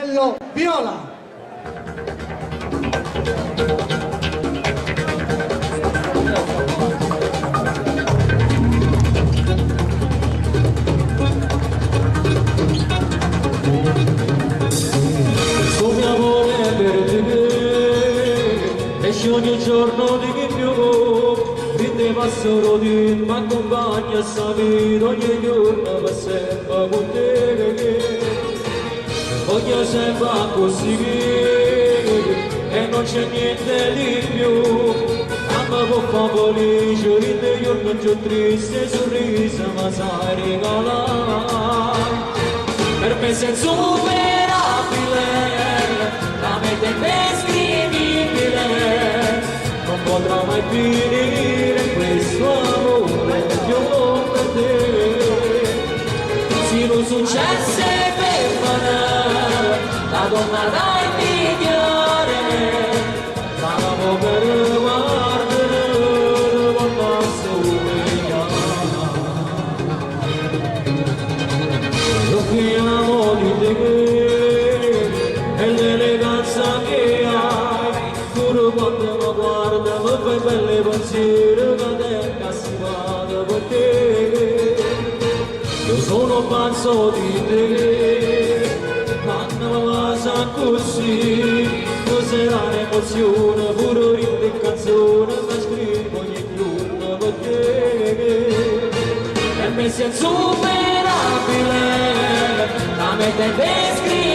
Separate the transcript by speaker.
Speaker 1: Bello Viola.
Speaker 2: Ogni giorno di più quindi passo di ma compagna sta vita ogni giorno va sempre con te voglio sempre così e non c'è niente di più amma può fare felice ride giorno giù triste sorriso ma sai regalare per me sei insuperabile la mente indescrivibile non potrà mai finire questo amore che ho per te se non successe per me la donna da invidiare ma l'amo per guardare quando io chiamo di te e l'eleganza che hai pure quando mi fai belle pensieri che si vada per te io sono pazzo di te quando mi sa così sarà un'emozione pure ride in canzone che scrivo ogni giorno per te e mi sei insuperabile la mente descrive